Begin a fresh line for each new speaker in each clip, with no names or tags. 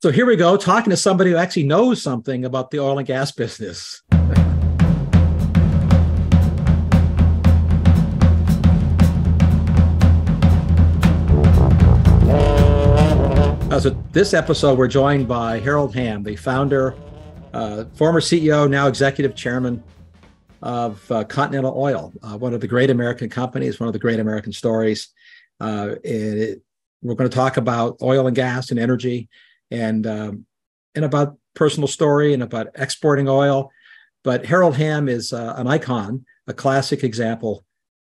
So here we go, talking to somebody who actually knows something about the oil and gas business. So this episode, we're joined by Harold Hamm, the founder, former CEO, now executive chairman of Continental Oil, one of the great American companies, one of the great American stories. We're going to talk about oil and gas and energy, and about personal story and about exporting oil. But Harold Hamm is an icon, a classic example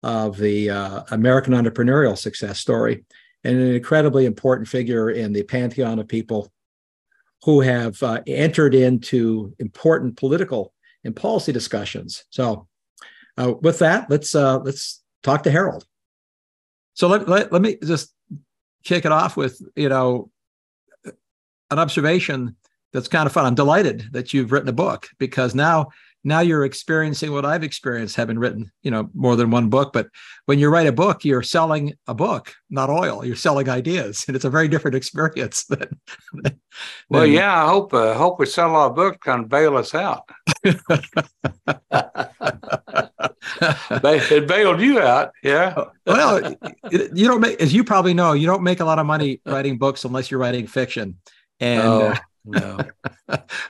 of the American entrepreneurial success story, and an incredibly important figure in the pantheon of people who have entered into important political and policy discussions. So with that, let's talk to Harold. So let me just kick it off with, an observation that's kind of fun. I'm delighted that you've written a book, because now you're experiencing what I've experienced, having written, more than one book. But when you write a book, you're selling a book, not oil. You're selling ideas, and it's a very different experience than
well, yeah, I hope we sell our book, kind of bail us out. It bailed you out, yeah.
Well, you don't make, as you probably know, you don't make a lot of money writing books unless you're writing fiction. And
no.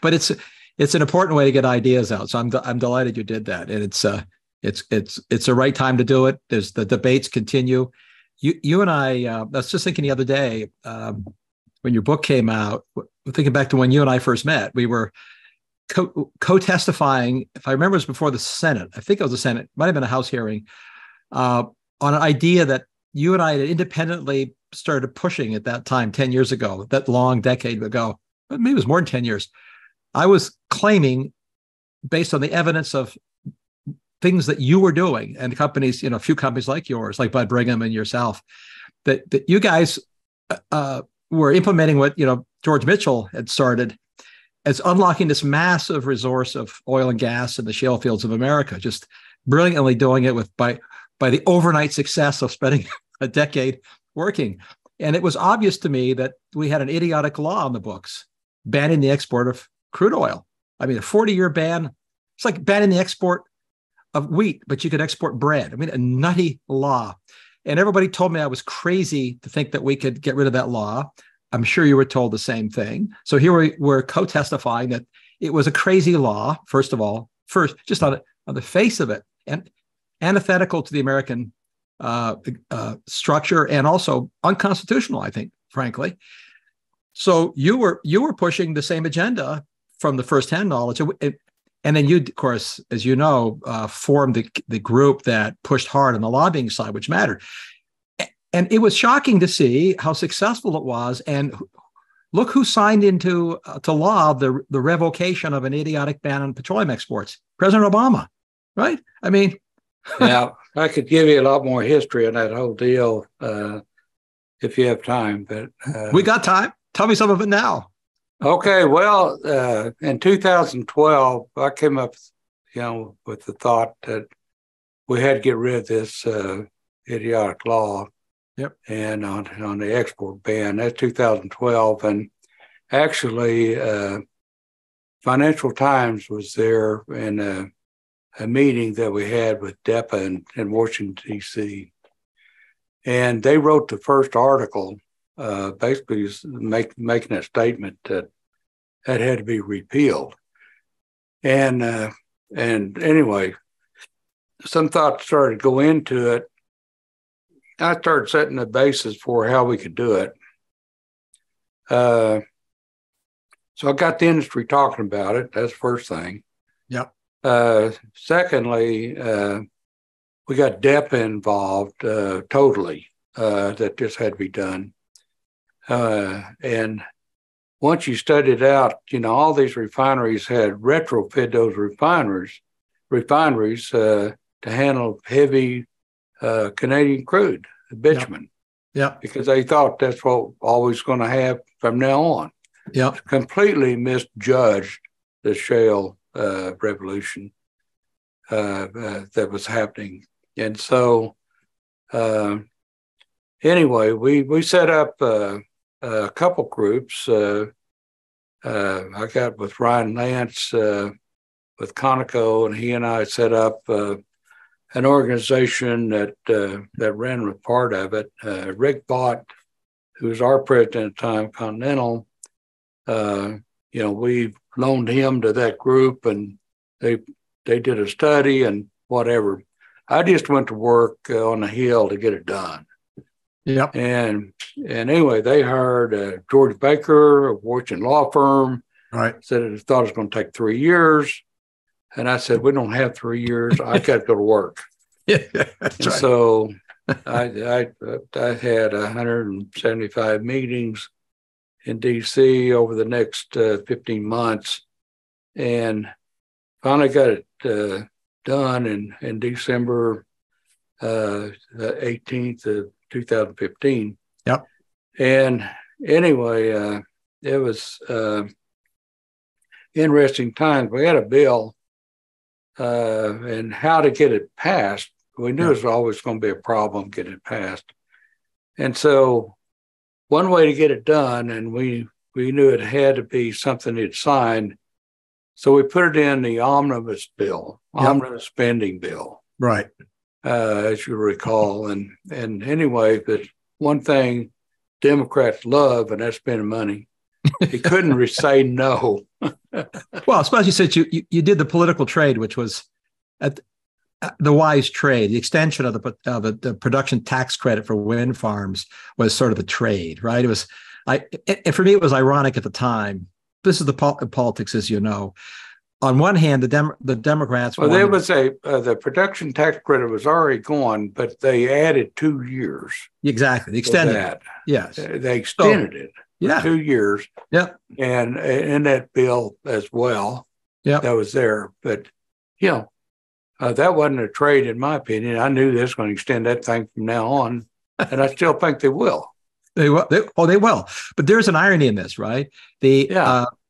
But it's an important way to get ideas out. So I'm delighted you did that, and it's the right time to do it. There's the debates continue. You and I was just thinking the other day, when your book came out, thinking back to when you and I first met, we were co-testifying. If I remember, it was before the Senate. I think it was the Senate. Might have been a House hearing on an idea that you and I had independently started pushing at that time, 10 years ago, that long decade ago. But maybe it was more than 10 years. I was claiming, based on the evidence of things that you were doing and companies, a few companies like yours, like Bud Brigham and yourself, that you guys were implementing what, George Mitchell had started as unlocking this massive resource of oil and gas in the shale fields of America, just brilliantly doing it by the overnight success of spending a decade working. And it was obvious to me that we had an idiotic law on the books banning the export of crude oil. I mean, a 40-year ban. It's like banning the export of wheat, but you could export bread. I mean, a nutty law. And everybody told me I was crazy to think that we could get rid of that law. I'm sure you were told the same thing. So here we were co-testifying that it was a crazy law, first, just on the face of it, and antithetical to the American structure, and also unconstitutional, I think, frankly. So you were pushing the same agenda from the firsthand knowledge, and then you, of course, as you know, formed the group that pushed hard on the lobbying side, which mattered. And it was shocking to see how successful it was. And look who signed into law the revocation of an idiotic ban on petroleum exports: President Obama, right? I mean,
yeah, I could give you a lot more history on that whole deal if you have time. But
we got time. Tell me some of it now.
Okay, well, in 2012, I came up, with the thought that we had to get rid of this idiotic law.
Yep.
And on the export ban. That's 2012, and actually, Financial Times was there in a meeting that we had with DEPA in Washington, D.C. And they wrote the first article, basically making a statement that had to be repealed. And anyway, some thought started to go into it. I started setting the basis for how we could do it. So I got the industry talking about it. That's the first thing.
Yep.
Secondly, we got DEPA involved totally. That just had to be done. And once you study it out, all these refineries had retrofit those refineries to handle heavy Canadian crude, bitumen.
Yeah.
Because they thought that's what always going to have from now on.
Yeah.
Completely misjudged the shale revolution that was happening. And so anyway, we set up a couple groups I got with Ryan Lance with Conoco, and he and I set up an organization that ran a part of it. Rick Bott, who was our president at the time, Continental, we loaned him to that group, and they did a study and whatever. I just went to work on the Hill to get it done.
Yep.
And anyway, they hired George Baker, a Washington law firm.
Right.
Said it thought it was going to take 3 years. And I said, we don't have 3 years. I got to go to work.
Yeah, that's
and
right.
So I had 175 meetings in D.C. over the next 15 months, and finally got it done in December 18th of 2015.
Yep.
And anyway, it was interesting times. We had a bill and how to get it passed. We knew it was always going to be a problem getting it passed. And so one way to get it done, and we knew it had to be something he'd signed, so we put it in the omnibus bill, omnibus spending bill.
Right.
As you recall. And anyway, but one thing Democrats love, and that's spending money. He couldn't say no.
Well, especially since you did the political trade, which was the wise trade. The extension of the production tax credit for wind farms was sort of the trade, right? It was, and for me, it was ironic at the time. This is the politics, as you know. On one hand, the Democrats.
Well, there was the production tax credit was already gone, but they added 2 years.
Exactly, they extended
that.
Yes,
they extended it.
Yeah,
2 years.
Yeah,
and in that bill as well.
Yeah,
that was there. But that wasn't a trade, in my opinion. I knew they was going to extend that thing from now on, and I still think they will.
They will. They will. But there's an irony in this, right? The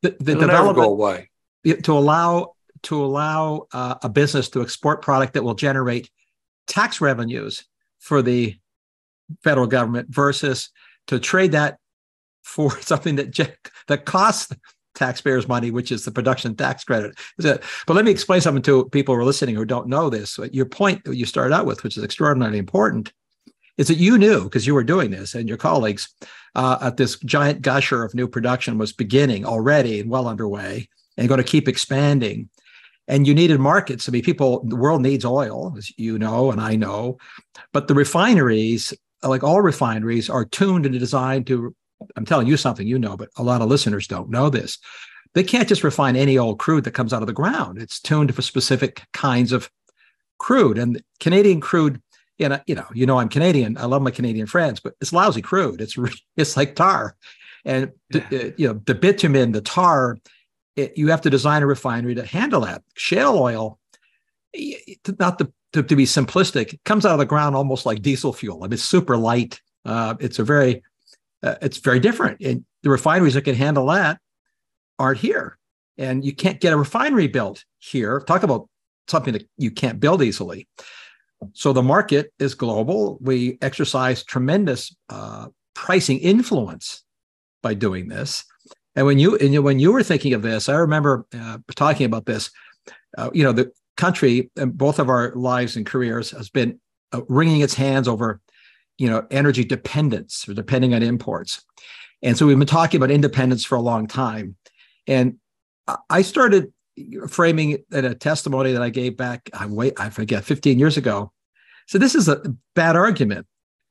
development
never go away.
To allow a business to export product that will generate tax revenues for the federal government versus to trade that for something that costs taxpayers money, which is the production tax credit. But let me explain something to people who are listening who don't know this. Your point that you started out with, which is extraordinarily important, is that you knew, because you were doing this and your colleagues, at this giant gusher of new production was beginning already and well underway and going to keep expanding. And you needed markets. I mean, the world needs oil, as you know, and I know, but the refineries, like all refineries, are tuned and designed to, I'm telling you something you know, but a lot of listeners don't know this. They can't just refine any old crude that comes out of the ground. It's tuned for specific kinds of crude. And Canadian crude, I'm Canadian. I love my Canadian friends, but it's lousy crude. It's like tar. And, the bitumen, the tar, you have to design a refinery to handle that. Shale oil, not to be simplistic, comes out of the ground almost like diesel fuel. I mean, it's super light. It's very different. And the refineries that can handle that aren't here. And you can't get a refinery built here. Talk about something that you can't build easily. So the market is global. We exercise tremendous pricing influence by doing this. And when you were thinking of this, I remember talking about this. The country and both of our lives and careers has been wringing its hands over, energy dependence or depending on imports. And so we've been talking about independence for a long time. And I started framing in a testimony that I gave back, I forget, 15 years ago. So this is a bad argument.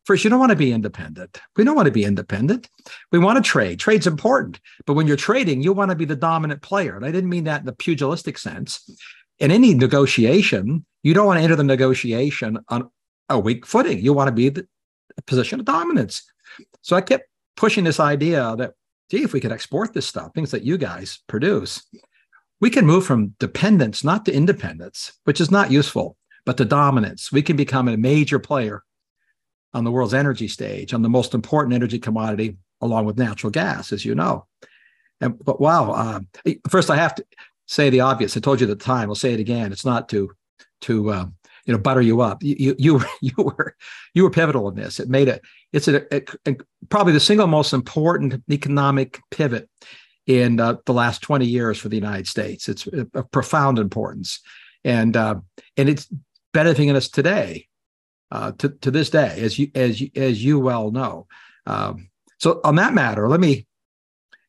First, you don't want to be independent. We don't want to be independent. We want to trade. Trade's important. But when you're trading, you want to be the dominant player. And I didn't mean that in the pugilistic sense. In any negotiation, you don't want to enter the negotiation on a weak footing. You want to be the position of dominance. So I kept pushing this idea that, if we could export this stuff, things that you guys produce, we can move from dependence, not to independence, which is not useful, but to dominance. We can become a major player on the world's energy stage, on the most important energy commodity, along with natural gas, as you know. But wow, first I have to say the obvious. I told you at the time. I'll say it again. It's not to butter you up. You were pivotal in this. It's probably the single most important economic pivot in the last 20 years for the United States. It's of profound importance, and it's benefiting us today, to this day, as you well know. So on that matter,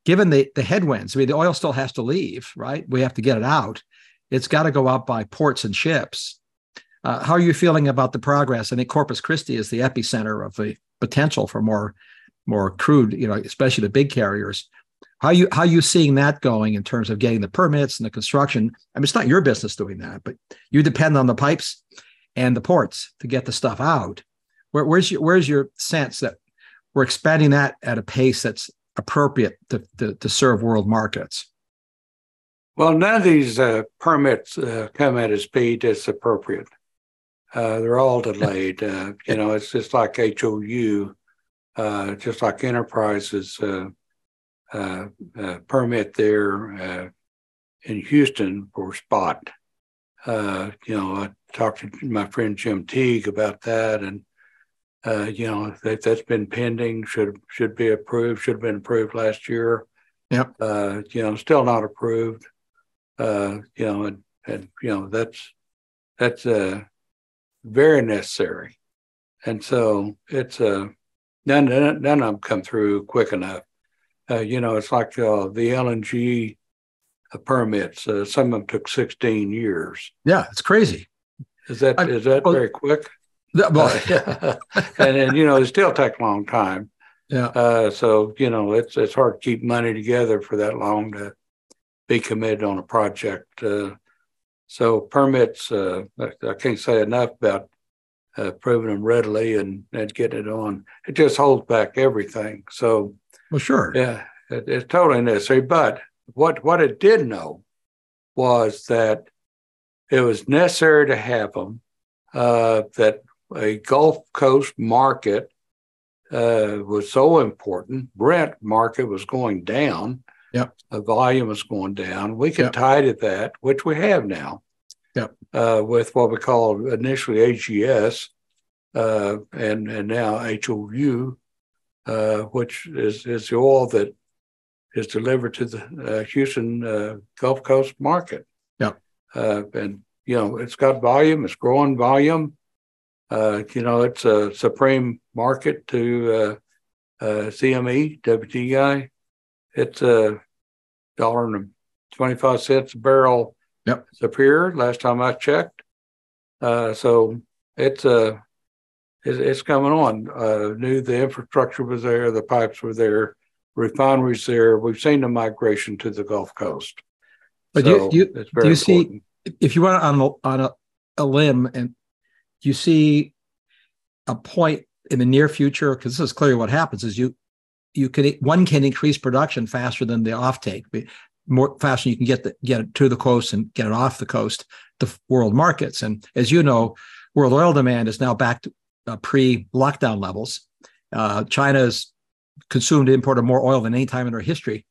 given the headwinds, I mean, the oil still has to leave, right? We have to get it out. It's got to go out by ports and ships. How are you feeling about the progress? I think Corpus Christi is the epicenter of the potential for more crude, especially the big carriers. How are you seeing that going in terms of getting the permits and the construction? I mean, it's not your business doing that, but you depend on the pipes and the ports to get the stuff out. Where's your sense that we're expanding that at a pace that's appropriate to serve world markets?
Well, none of these permits come at a speed that's appropriate. They're all delayed. It's just like HOU, just like Enterprise's permit there in Houston for SPOT. I talked to my friend Jim Teague about that, and that's been pending. Should be approved. Should have been approved last year.
Yep.
Still not approved. That's very necessary, and so it's none of them come through quick enough. It's like the LNG permits. Some of them took 16 years.
Yeah, it's crazy.
Is that very quick? And they still take a long time.
Yeah.
So it's hard to keep money together for that long to be committed on a project. So permits, I can't say enough about proving them readily and getting it on. It just holds back everything. So,
well, sure.
Yeah, it's totally necessary. But what it did know was that it was necessary to have them, that a Gulf Coast market was so important. Brent market was going down.
Yep.
The volume was going down. We could tie to that, which we have now.
Yep.
With what we called initially AGS and now HOU, which is the oil that is delivered to the Houston Gulf Coast market.
Yep.
And it's got volume. It's growing volume. It's a supreme market to CME, WTI. It's $1.25 a barrel.
Yep.
Superior last time I checked. So it's coming on. Knew the infrastructure was there, the pipes were there, refineries there. We've seen the migration to the Gulf Coast.
But
so
do you
important.
See, if you went on a limb, and you see a point in the near future, because this is clearly what happens, is one can increase production faster than the offtake. More faster you can get it to the coast and get it off the coast to world markets. And as you know, world oil demand is now back to pre-lockdown levels. China's consumed and imported more oil than any time in our history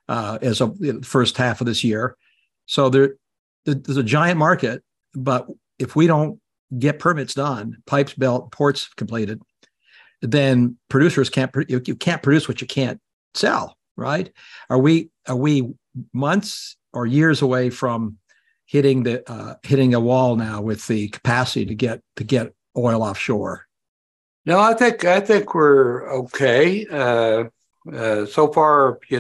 as of the first half of this year. So there's a giant market, but if we don't get permits done, pipes built, ports completed, then producers can't produce what you can't sell, right? Are we months or years away from hitting a wall now with the capacity to get oil offshore?
No, I think we're okay. So far, we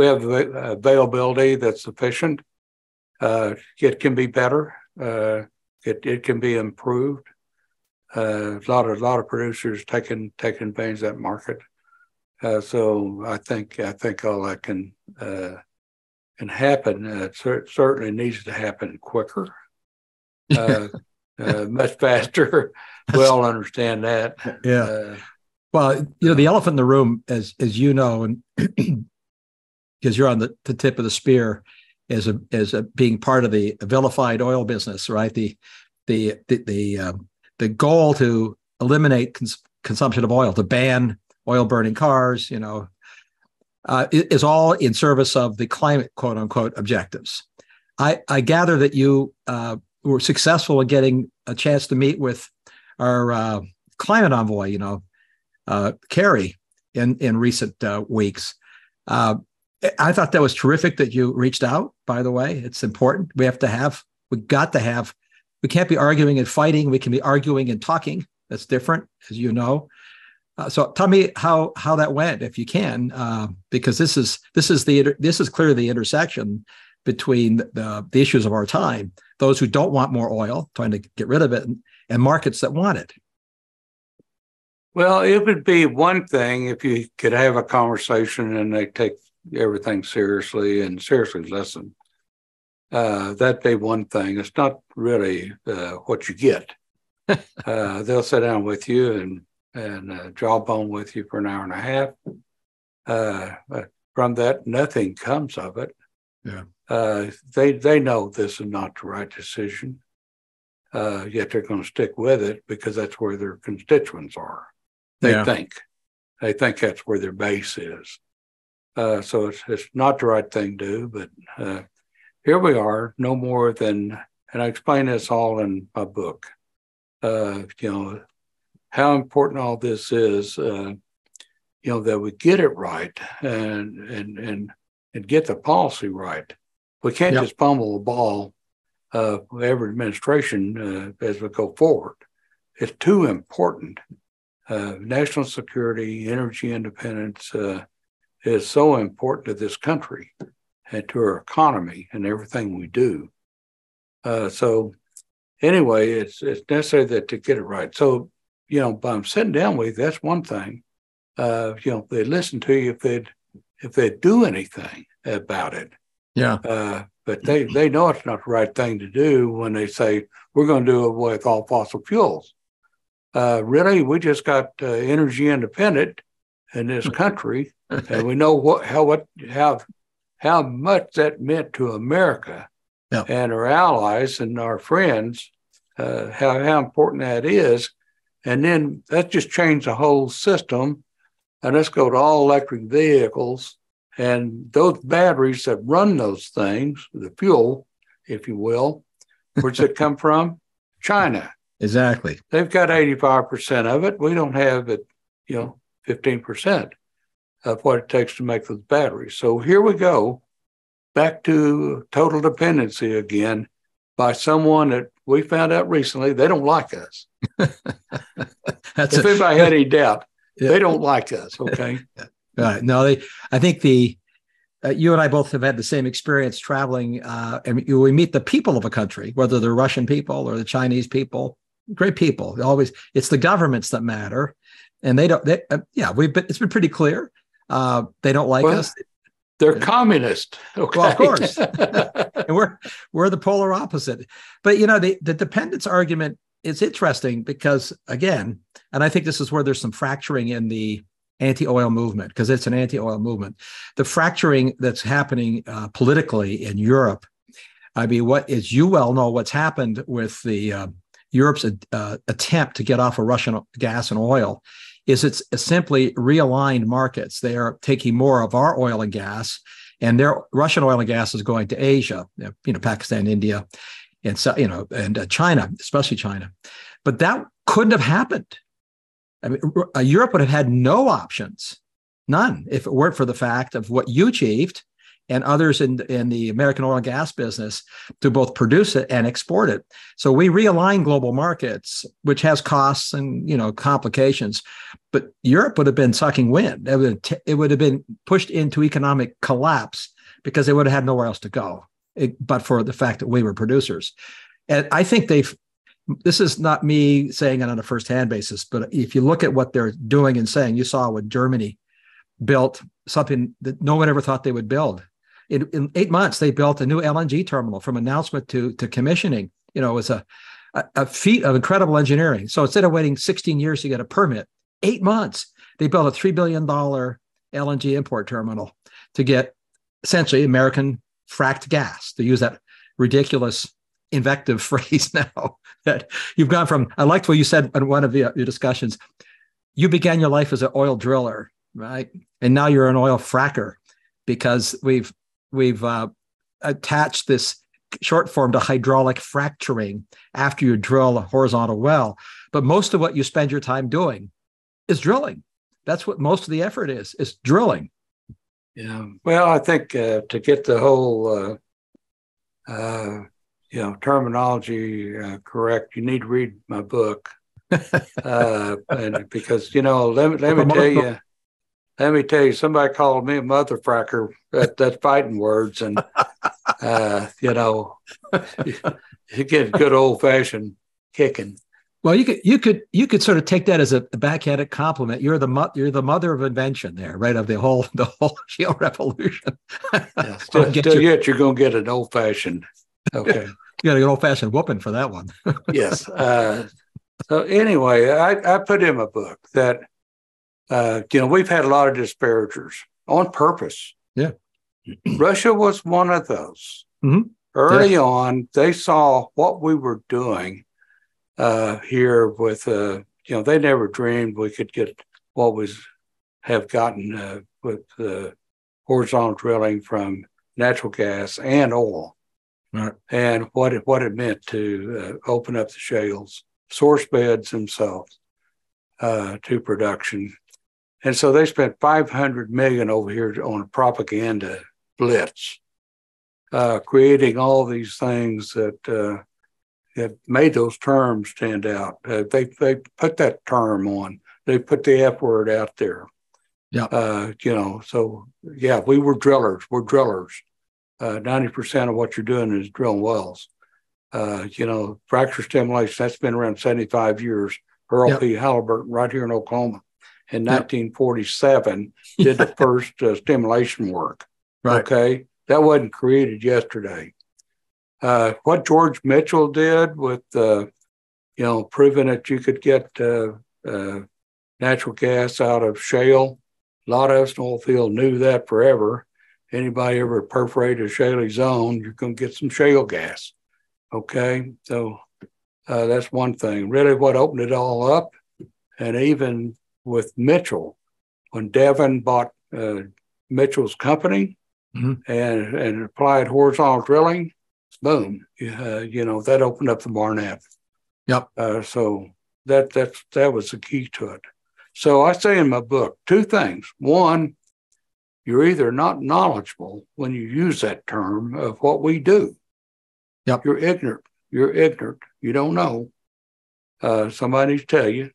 have availability that's sufficient. It can be better. It can be improved. A lot of producers taking advantage of that market. So I think all that can happen. It certainly needs to happen quicker, much faster. We all understand that.
Yeah. Well, the elephant in the room, as you know, and because you're on the tip of the spear, as being part of the vilified oil business, right? The goal to eliminate consumption of oil, to ban oil burning cars, is all in service of the climate, quote unquote, objectives. I gather that you were successful in getting a chance to meet with our climate envoy, Kerry, in recent weeks. I thought that was terrific that you reached out, by the way. It's important. We can't be arguing and fighting. We can be arguing and talking. That's different, as you know. So tell me how that went, if you can, because this is clearly the intersection between the issues of our time, those who don't want more oil, trying to get rid of it, and markets that want it.
Well, it would be one thing if you could have a conversation and they take everything seriously and seriously listen. That'd be one thing. It's not really what you get. They'll sit down with you and jawbone with you for an hour and a half. But from that, nothing comes of it.
Yeah.
They know this is not the right decision, yet they're going to stick with it because that's where their constituents are. They think that's where their base is. So it's not the right thing to do, but here we are, no more than, and I explain this all in my book, how important all this is, that we get it right and get the policy right. We can't just fumble the ball every administration as we go forward. It's too important. National security, energy independence is so important to this country and to our economy and everything we do. So anyway, it's necessary that to get it right. So, by sitting down with you, that's one thing. They listen to you if they do anything about it.
Yeah.
But they know it's not the right thing to do when they say, we're going to do it with all fossil fuels. Really, we just got energy independent in this country, and we know how much that meant to America and our allies and our friends, how important that is. And then that just changed the whole system. And let's go to all electric vehicles. And those batteries that run those things, the fuel, if you will, where's it come from? China.
Exactly.
They've got 85% of it. We don't have it, 15% of what it takes to make those batteries. So here we go, back to total dependency again by someone that we found out recently, they don't like us. If anybody had any doubt, they don't like us, okay?
No, I think you and I both have had the same experience traveling, and we meet the people of a country, whether they're Russian people or the Chinese people, great people. It's the governments that matter, and it's been pretty clear. They don't like us.
They're communist. Okay.
Well, of course. And we're the polar opposite. But, the dependence argument is interesting because, again, and I think this is where there's some fracturing in the anti-oil movement, because it's an anti-oil movement. The fracturing that's happening politically in Europe, as you well know, what's happened with the Europe's attempt to get off of Russian gas and oil is it's simply realigned markets. They are taking more of our oil and gas, and their Russian oil and gas is going to Asia, Pakistan, India, and and China, especially China. But that couldn't have happened. Europe would have had no options, none, if it weren't for the fact of what you achieved and others in the American oil and gas business to both produce it and export it. So we realign global markets, which has costs and complications. But Europe would have been sucking wind. It would have been pushed into economic collapse because they would have had nowhere else to go, but for the fact that we were producers. And I think this is not me saying it on a first-hand basis, but if you look at what they're doing and saying, you saw what Germany built, something that no one ever thought they would build. In 8 months, they built a new LNG terminal from announcement to commissioning. It was a feat of incredible engineering. So instead of waiting 16 years to get a permit, 8 months, they built a $3 billion LNG import terminal to get essentially American fracked gas, to use that ridiculous invective phrase now that you've gone from. I liked what you said in one of your discussions. You began your life as an oil driller, right? And now you're an oil fracker because we've attached this short form to hydraulic fracturing after you drill a horizontal well. But most of what you spend your time doing is drilling. That's what most of the effort is drilling.
Yeah. Well, I think to get the whole terminology correct, you need to read my book. And because let me tell you, somebody called me a mother fracker. That's fighting words, and you get good old fashioned kicking.
Well, you could sort of take that as a backhanded compliment. You're the mother of invention there, right? Of the whole shale revolution.
Yeah, yet you're going to get an old fashioned. Okay,
you got an old fashioned whooping for that one.
Yes. So anyway, I put in my book that we've had a lot of disparagers on purpose.
Yeah,
Russia was one of those.
Mm-hmm.
Early on, they saw what we were doing here with, they never dreamed we could get what have gotten with horizontal drilling from natural gas and oil,
right,
and what it meant to open up the shales, source beds themselves to production. And so they spent $500 million over here on a propaganda blitz, creating all these things that made those terms stand out. They put that term on. They put the F word out there.
Yeah.
So yeah, we were drillers. We're drillers. 90% of what you're doing is drilling wells. Fracture stimulation, that's been around 75 years. Earl P. Halliburton right here in Oklahoma in 1947 did the first stimulation work.
Right.
Okay. That wasn't created yesterday. What George Mitchell did with, proving that you could get natural gas out of shale, a lot of us in Oilfield knew that forever. Anybody ever perforated a shale zone, you're going to get some shale gas. Okay, so that's one thing. Really what opened it all up, and even with Mitchell, when Devon bought Mitchell's company and applied horizontal drilling, boom, that opened up the Barnett.
Yep.
So that was the key to it. So I say in my book, two things. One, you're either not knowledgeable when you use that term of what we do.
Yep.
You're ignorant. You don't know. Somebody needs to tell you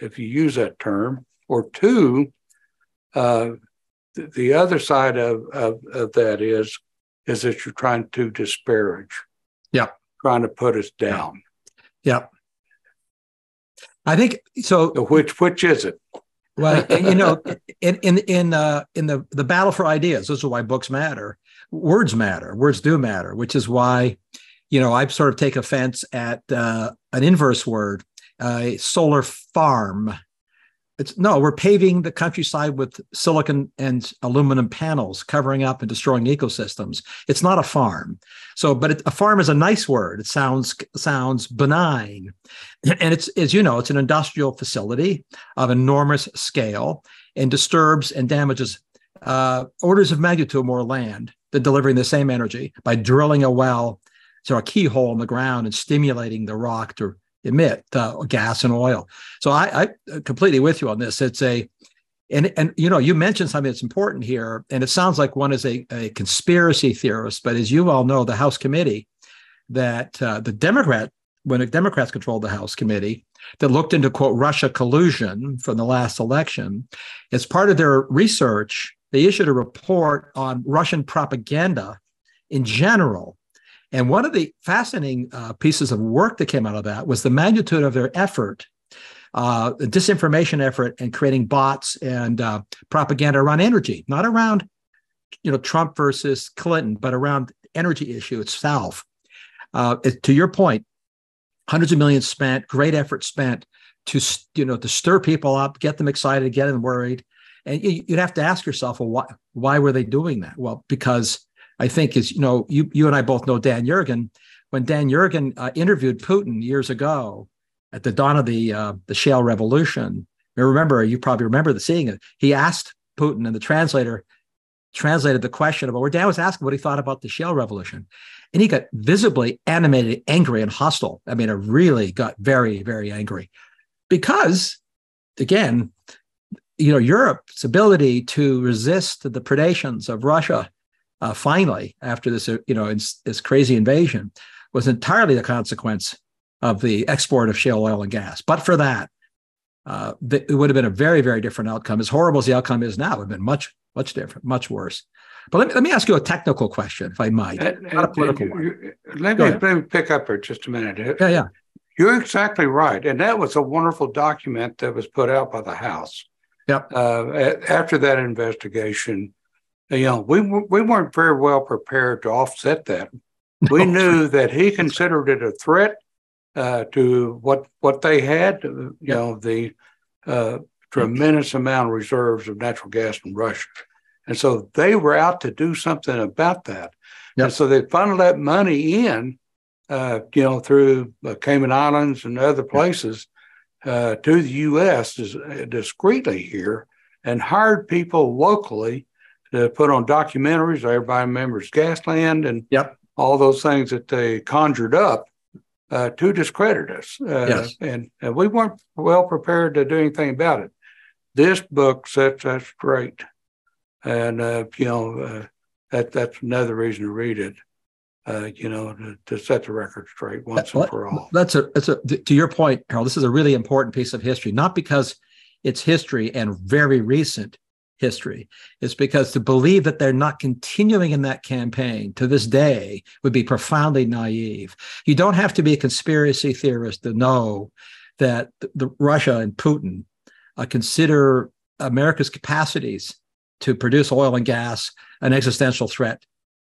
if you use that term. Or two, the other side of that is that you're trying to disparage.
Yeah.
Trying to put us down.
Yeah. I think so.
Which is it?
Well, in the battle for ideas, this is why books matter. Words matter. Words do matter, which is why, I sort of take offense at an inverse word, solar farm. We're paving the countryside with silicon and aluminum panels, covering up and destroying ecosystems. It's not a farm. But a farm is a nice word. It sounds benign. And it's an industrial facility of enormous scale and disturbs and damages orders of magnitude more land than delivering the same energy by drilling a well, so a keyhole in the ground and stimulating the rock to emit gas and oil. So I completely with you on this. It's you mentioned something that's important here, and it sounds like one is a conspiracy theorist, but as you all know, the House committee that when the Democrats controlled the House committee that looked into, quote, Russia collusion from the last election, as part of their research, they issued a report on Russian propaganda in general. And one of the fascinating pieces of work that came out of that was the magnitude of their effort, the disinformation effort, and creating bots and propaganda around energy, not around, Trump versus Clinton, but around energy issue itself. To your point, hundreds of millions spent, great effort spent to stir people up, get them excited, get them worried, and you'd have to ask yourself, well, why were they doing that? Well, because I think you and I both know Dan Yergin. When Dan Yergin interviewed Putin years ago at the dawn of the shale revolution, you probably remember seeing it. He asked Putin, and the translator translated the question about where Dan was asking what he thought about the shale revolution. And he got visibly animated, angry, and hostile. I mean, it really got very, very angry because, again, Europe's ability to resist the predations of Russia finally after this, this crazy invasion was entirely the consequence of the export of shale oil and gas. But for that, it would have been a very, very different outcome. As horrible as the outcome is now, it would have been much, much different, much worse. But let me ask you a technical question, if I might, not a political one.
Let me pick up here just a minute.
Yeah.
You're exactly right. And that was a wonderful document that was put out by the House.
Yep.
After that investigation, we weren't very well prepared to offset that. We knew that he considered it a threat to what they had, the tremendous amount of reserves of natural gas in Russia. And so they were out to do something about that.
Yep.
And so they funneled that money in, through Cayman Islands and other places to the U.S. discreetly here, and hired people locally to put on documentaries. Everybody remembers Gasland and all those things that they conjured up to discredit us.
Yes.
And we weren't well prepared to do anything about it. This book sets that straight. And, that's another reason to read it, to set the record straight once and for all.
To your point, Harold, this is a really important piece of history, not because it's history and very recent history. It's because to believe that they're not continuing in that campaign to this day would be profoundly naive. You don't have to be a conspiracy theorist to know that Russia and Putin consider America's capacities to produce oil and gas an existential threat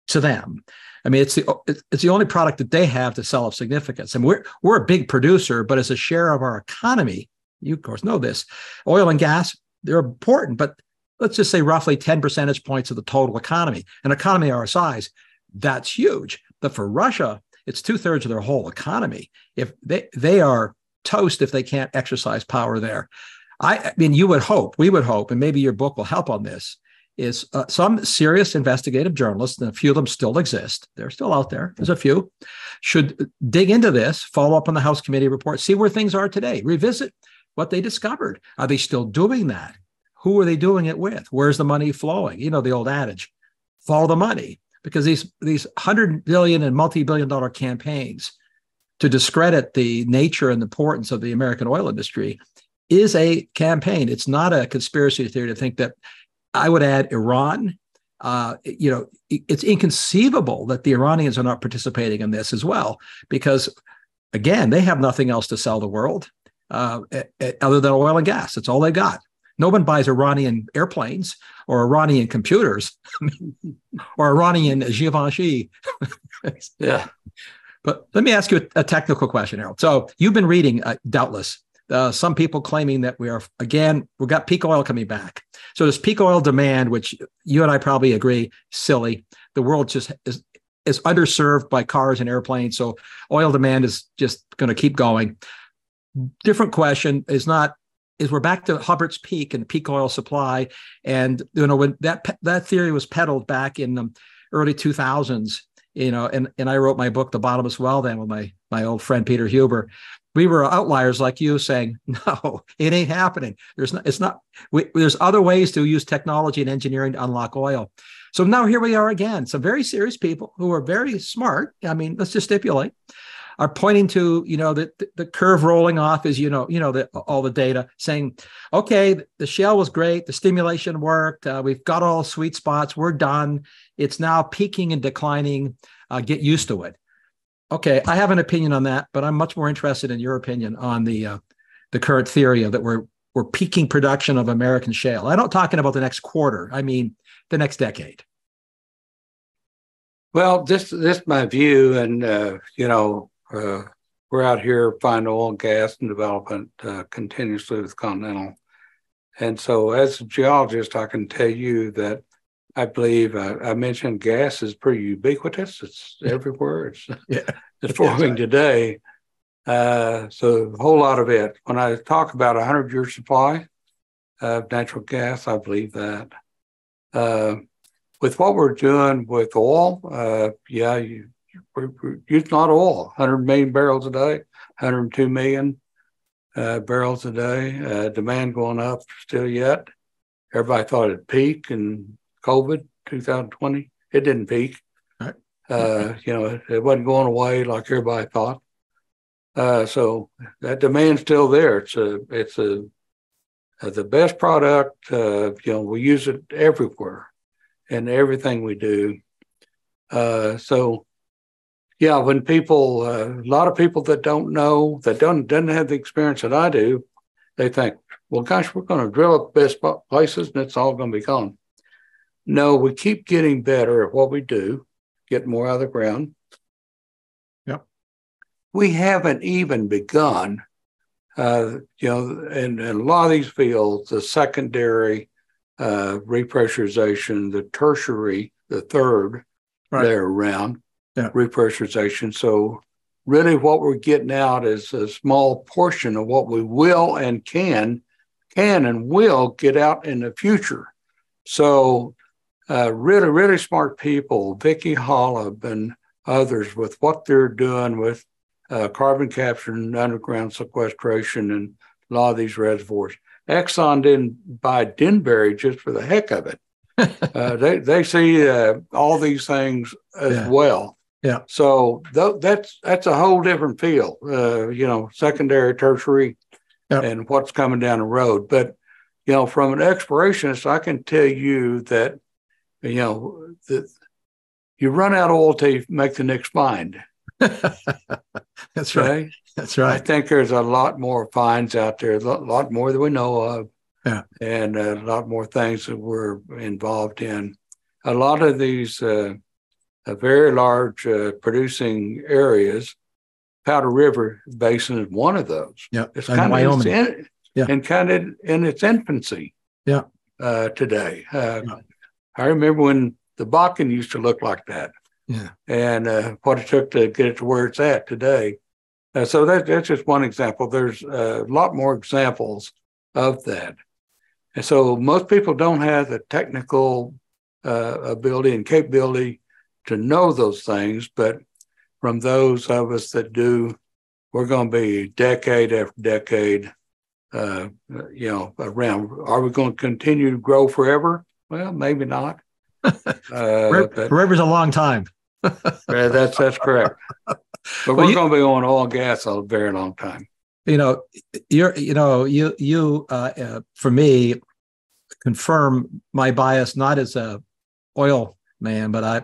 to them. I mean, it's the only product that they have to sell of significance. And we're a big producer, but as a share of our economy, you of course know this, oil and gas, they're important, but let's just say roughly 10 percentage points of the total economy. An economy our size, that's huge. But for Russia, it's 2/3 of their whole economy. If they are toast if they can't exercise power there. I mean, we would hope, and maybe your book will help on this, is some serious investigative journalists, and a few of them still exist, they're still out there, there's a few, should dig into this, follow up on the House committee report, see where things are today, revisit what they discovered. Are they still doing that? Who are they doing it with? Where's the money flowing? The old adage, follow the money, because these $100 billion and multi-billion-dollar campaigns to discredit the nature and importance of the American oil industry is a campaign. It's not a conspiracy theory to think that, I would add, Iran. It's inconceivable that the Iranians are not participating in this as well, because, again, they have nothing else to sell the world other than oil and gas. That's all they got. No one buys Iranian airplanes or Iranian computers or Iranian Givenchy.
Yeah.
But let me ask you a technical question, Harold. So you've been reading, doubtless, some people claiming that we've got peak oil coming back. So there's peak oil demand, which you and I probably agree, silly. The world just is underserved by cars and airplanes. So oil demand is just going to keep going. Different question is we're back to Hubbard's peak and peak oil supply. And, when that theory was peddled back in the early 2000s, and I wrote my book, The Bottomless Well, then with my old friend, Peter Huber. We were outliers like you saying, no, it ain't happening. There's other ways to use technology and engineering to unlock oil. So now here we are again. Some very serious people who are very smart. I mean, let's just stipulate, are pointing to, the curve rolling off is, all the data saying, okay, the shale was great. The stimulation worked. We've got all sweet spots. We're done. It's now peaking and declining. Get used to it. Okay, I have an opinion on that, but I'm much more interested in your opinion on the current theory of that we're peaking production of American shale. I'm not talking about the next quarter. I mean, the next decade.
Well, this is my view, and we're out here finding oil and gas and development continuously with Continental, and so as a geologist, I can tell you that I believe I mentioned gas is pretty ubiquitous. It's everywhere. It's forming today. So a whole lot of it. When I talk about 100-year supply of natural gas, I believe that. With what we're doing with oil, we're using a lot of oil, 100 million barrels a day, 102 million barrels a day. Demand going up still yet. everybody thought it'd peak in COVID 2020. It didn't peak.
Right.
It wasn't going away like everybody thought. So that demand's still there. It's the best product. We use it everywhere in everything we do. When people, a lot of people that don't know, that doesn't have the experience that I do, they think, well, gosh, we're going to drill up the best places and it's all going to be gone. No, we keep getting better at what we do, get more out of the ground.
Yep.
We haven't even begun, in a lot of these fields, the secondary repressurization, the tertiary, the third layer around repressurization. So really what we're getting out is a small portion of what we will and can and will get out in the future. So really, really smart people, Vicky Hollab and others, with what they're doing with carbon capture and underground sequestration and a lot of these reservoirs. Exxon didn't buy Denbury just for the heck of it. They see all these things as well.
Yeah.
So that's a whole different field, secondary, tertiary, and what's coming down the road. But, from an explorationist, I can tell you that, that you run out of oil till you make the next find.
That's right. That's right.
I think there's a lot more finds out there, a lot more than we know of.
Yeah.
And a lot more things that we're involved in. A lot of these very large producing areas, Powder River Basin is one of those.
Yeah.
It's kind of Wyoming. And kind of in its infancy.
Yeah.
Today. I remember when the Bakken used to look like that.
Yeah.
And what it took to get it to where it's at today. So that's just one example. There's a lot more examples of that. And so most people don't have the technical ability and capability to know those things, but from those of us that do, we're going to be decade after decade, around. Are we going to continue to grow forever? Well, maybe not.
Forever's a long time.
That's correct. But we're going to be on oil and gas a very long time. For me, confirm my bias, not as a oil man, but I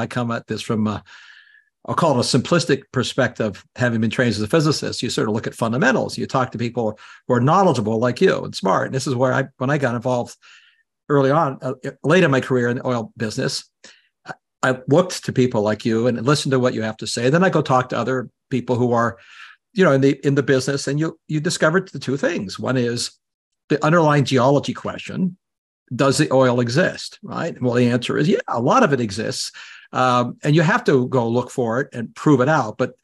come at this from I'll call it a simplistic perspective, having been trained as a physicist. You sort of look at fundamentals. You talk to people who are knowledgeable like you and smart. And this is where when I got involved early on, late in my career in the oil business, I looked to people like you and listened to what you have to say. Then I go talk to other people who are, in the business, and you discovered the two things. One is the underlying geology question: does the oil exist? Right? Well, the answer is yeah, a lot of it exists, and you have to go look for it and prove it out. But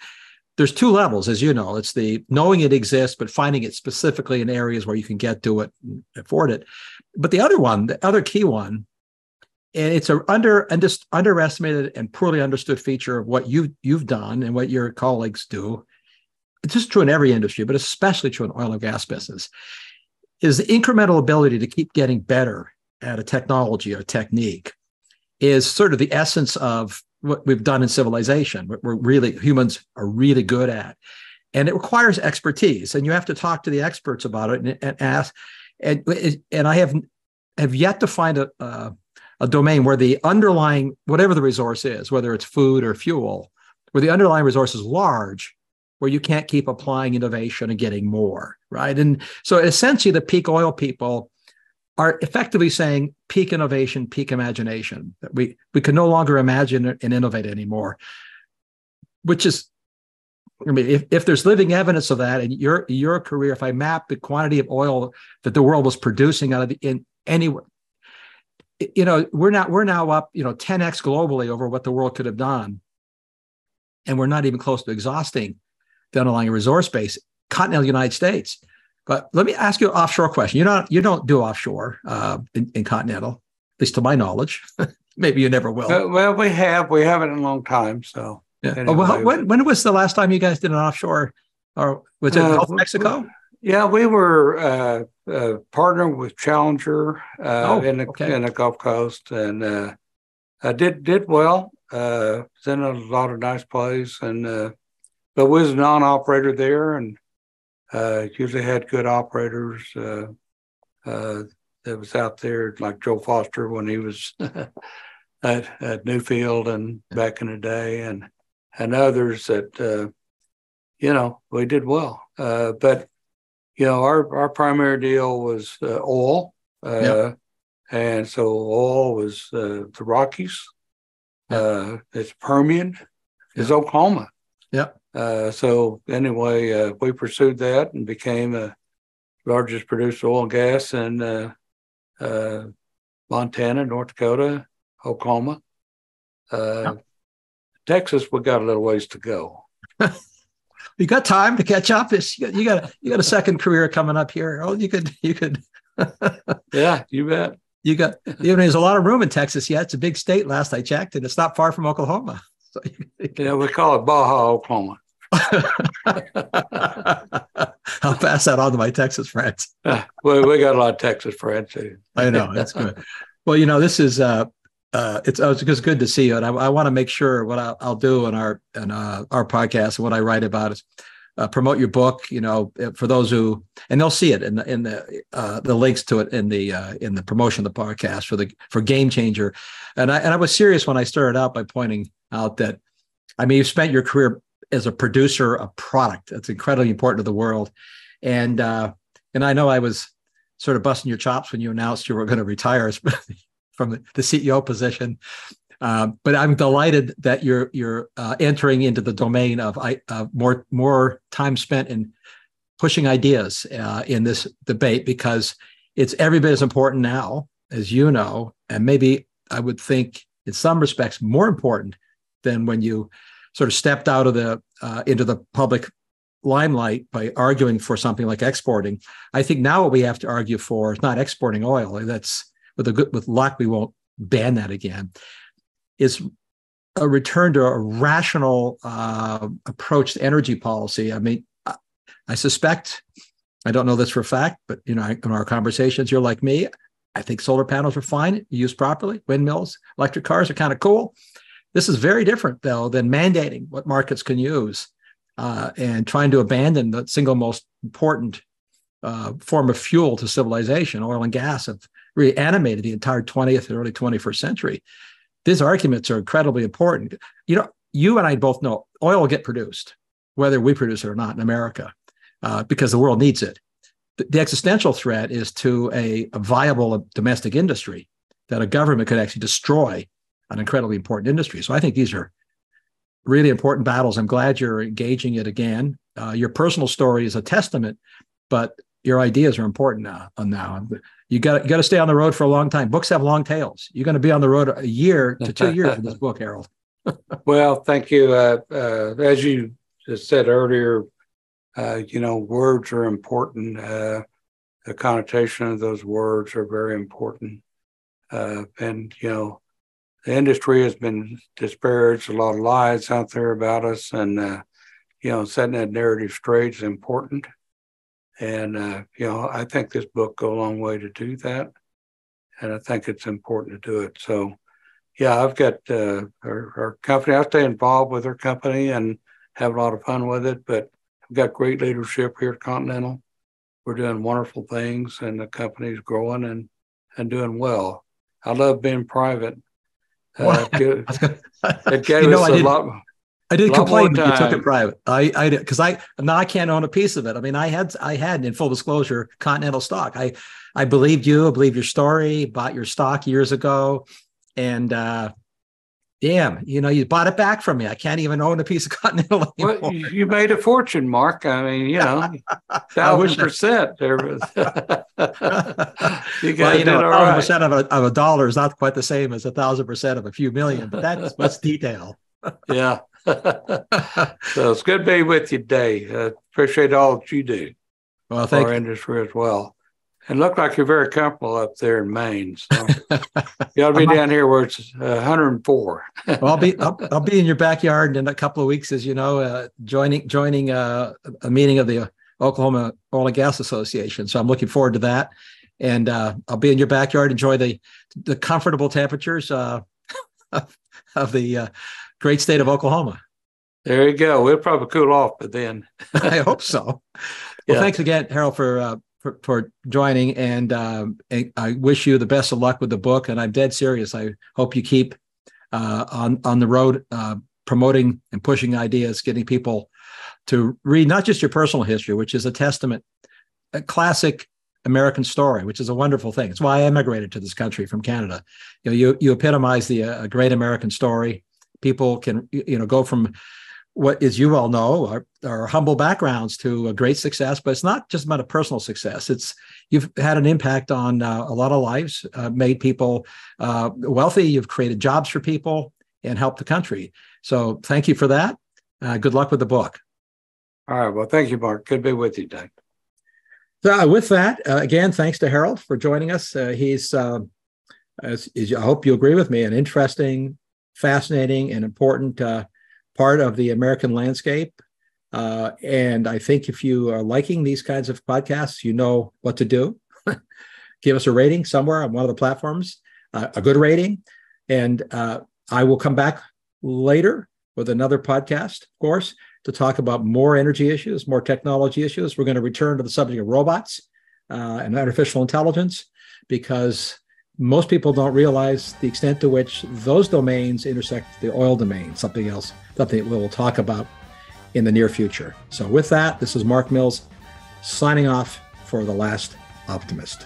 there's two levels, as you know. It's the knowing it exists, but finding it specifically in areas where you can get to it and afford it. But the other key one. And it's an underestimated and poorly understood feature of what you've done and what your colleagues do. It's just true in every industry, but especially true in oil and gas business, is the incremental ability to keep getting better at a technology or technique is sort of the essence of what we've done in civilization, what humans are really good at. And it requires expertise, and you have to talk to the experts about it and ask. And I have yet to find a domain where the underlying, whatever the resource is, whether it's food or fuel, where the underlying resource is large, where you can't keep applying innovation and getting more, right? And so essentially the peak oil people are effectively saying peak innovation, peak imagination, that we can no longer imagine and innovate anymore, which is, if there's living evidence of that in your career, if I map the quantity of oil that the world was producing in anywhere, we're now up, 10x globally over what the world could have done. And we're not even close to exhausting the underlying resource base, continental United States. But let me ask you an offshore question. You don't do offshore in Continental, at least to my knowledge. Maybe you never will. Well, we haven't in a long time. So
yeah. Anyway, when was the last time you guys did an offshore, or was it Gulf of Mexico?
Yeah, we were partnered with Challenger
Okay.
in the Gulf Coast, and I did well. Was in a lot of nice plays, and but was a non-operator there, and usually had good operators that was out there, like Joe Foster when he was at Newfield and back in the day, and others that we did well. But our primary deal was oil,
Yeah.
and so oil was the Rockies.
Yeah.
It's Permian, it's
Yeah.
Oklahoma.
Yeah.
So anyway, we pursued that and became the largest producer of oil and gas in Montana, North Dakota, Oklahoma.
Yeah.
Texas, we got a little ways to go.
You got time to catch up. You got a second career coming up here. Oh, you could.
Yeah, you bet.
There's a lot of room in Texas. Yeah, it's a big state. Last I checked, and it's not far from Oklahoma. So
yeah, we call it Baja, Oklahoma.
I'll pass that on to my Texas friends.
Well, we got a lot of Texas friends too.
I know, that's good. Well, this is it's good to see you, and I want to make sure what I'll do in our podcast and what I write about is promote your book. For those who, and they'll see it in the links to it in the promotion of the podcast for Game Changer. And I was serious when I started out by pointing out that, I mean, you've spent your career as a producer of product. That's incredibly important to the world. And I know I was sort of busting your chops when you announced you were going to retire from the CEO position. But I'm delighted that you're entering into the domain of more time spent in pushing ideas in this debate, because it's every bit as important now, as you know, and maybe I would think in some respects more important than when you sort of stepped out of into the public limelight by arguing for something like exporting. I think now what we have to argue for is not exporting oil. That's with luck, we won't ban that again. Is a return to a rational approach to energy policy. I mean, I suspect, I don't know this for a fact, but in our conversations, you're like me. I think solar panels are fine, used properly. Windmills, electric cars are kind of cool. This is very different, though, than mandating what markets can use and trying to abandon the single most important form of fuel to civilization. Oil and gas have really animated the entire 20th and early 21st century. These arguments are incredibly important. You and I both know oil will get produced, whether we produce it or not in America, because the world needs it. The existential threat is to a viable domestic industry that a government could actually destroy an incredibly important industry. So I think these are really important battles. I'm glad you're engaging it again. Your personal story is a testament, but your ideas are important now. You got to stay on the road for a long time. Books have long tails. You're going to be on the road a year to 2 years with this book, Harold.
Well, thank you. As you just said earlier, words are important. The connotation of those words are very important. And the industry has been disparaged. A lot of lies out there about us, and setting that narrative straight is important. And I think this book goes a long way to do that, and I think it's important to do it. So, yeah, I've got our company. I stay involved with our company and have a lot of fun with it. But I've got great leadership here at Continental. We're doing wonderful things, and the company's growing and doing well. I love being private. It gave us a lot.
I didn't complain when you took it private. I did, because now I can't own a piece of it. I mean, I had in full disclosure Continental stock. I believed you. I believed your story. Bought your stock years ago, and damn, you bought it back from me. I can't even own a piece of Continental anymore.
Well, you made a fortune, Mark. I mean, 1,000%. There was. You got
1,000% of a dollar is not quite the same as 1,000% of a few million, but that's detail.
Yeah. So it's good to be with you today. Appreciate all that you do for our industry as well. And look like you're very comfortable up there in Maine. So you ought to be down here where it's 104.
Well, I'll be in your backyard in a couple of weeks, as you know, joining a meeting of the Oklahoma Oil and Gas Association. So I'm looking forward to that. And I'll be in your backyard, enjoy the comfortable temperatures of the great state of Oklahoma.
There you go. We'll probably cool off by then.
I hope so. Well, thanks again, Harold, for joining. And I wish you the best of luck with the book. And I'm dead serious. I hope you keep on the road promoting and pushing ideas, getting people to read not just your personal history, which is a testament, a classic American story, which is a wonderful thing. It's why I emigrated to this country from Canada. You epitomize the great American story. People can go from what, as you all know, our humble backgrounds to a great success. But it's not just about a personal success. You've had an impact on a lot of lives, made people wealthy. You've created jobs for people and helped the country. So thank you for that. Good luck with the book.
All right. Well, thank you, Mark. Good to be with you, Dave.
So with that, again, thanks to Harold for joining us. He's, I hope you agree with me, an interesting, fascinating, and important part of the American landscape. And I think if you are liking these kinds of podcasts, you know what to do. Give us a rating somewhere on one of the platforms, a good rating. And I will come back later with another podcast, of course, to talk about more energy issues, more technology issues. We're going to return to the subject of robots and artificial intelligence, because most people don't realize the extent to which those domains intersect the oil domain, something we'll talk about in the near future. So with that, this is Mark Mills signing off for The Last Optimist.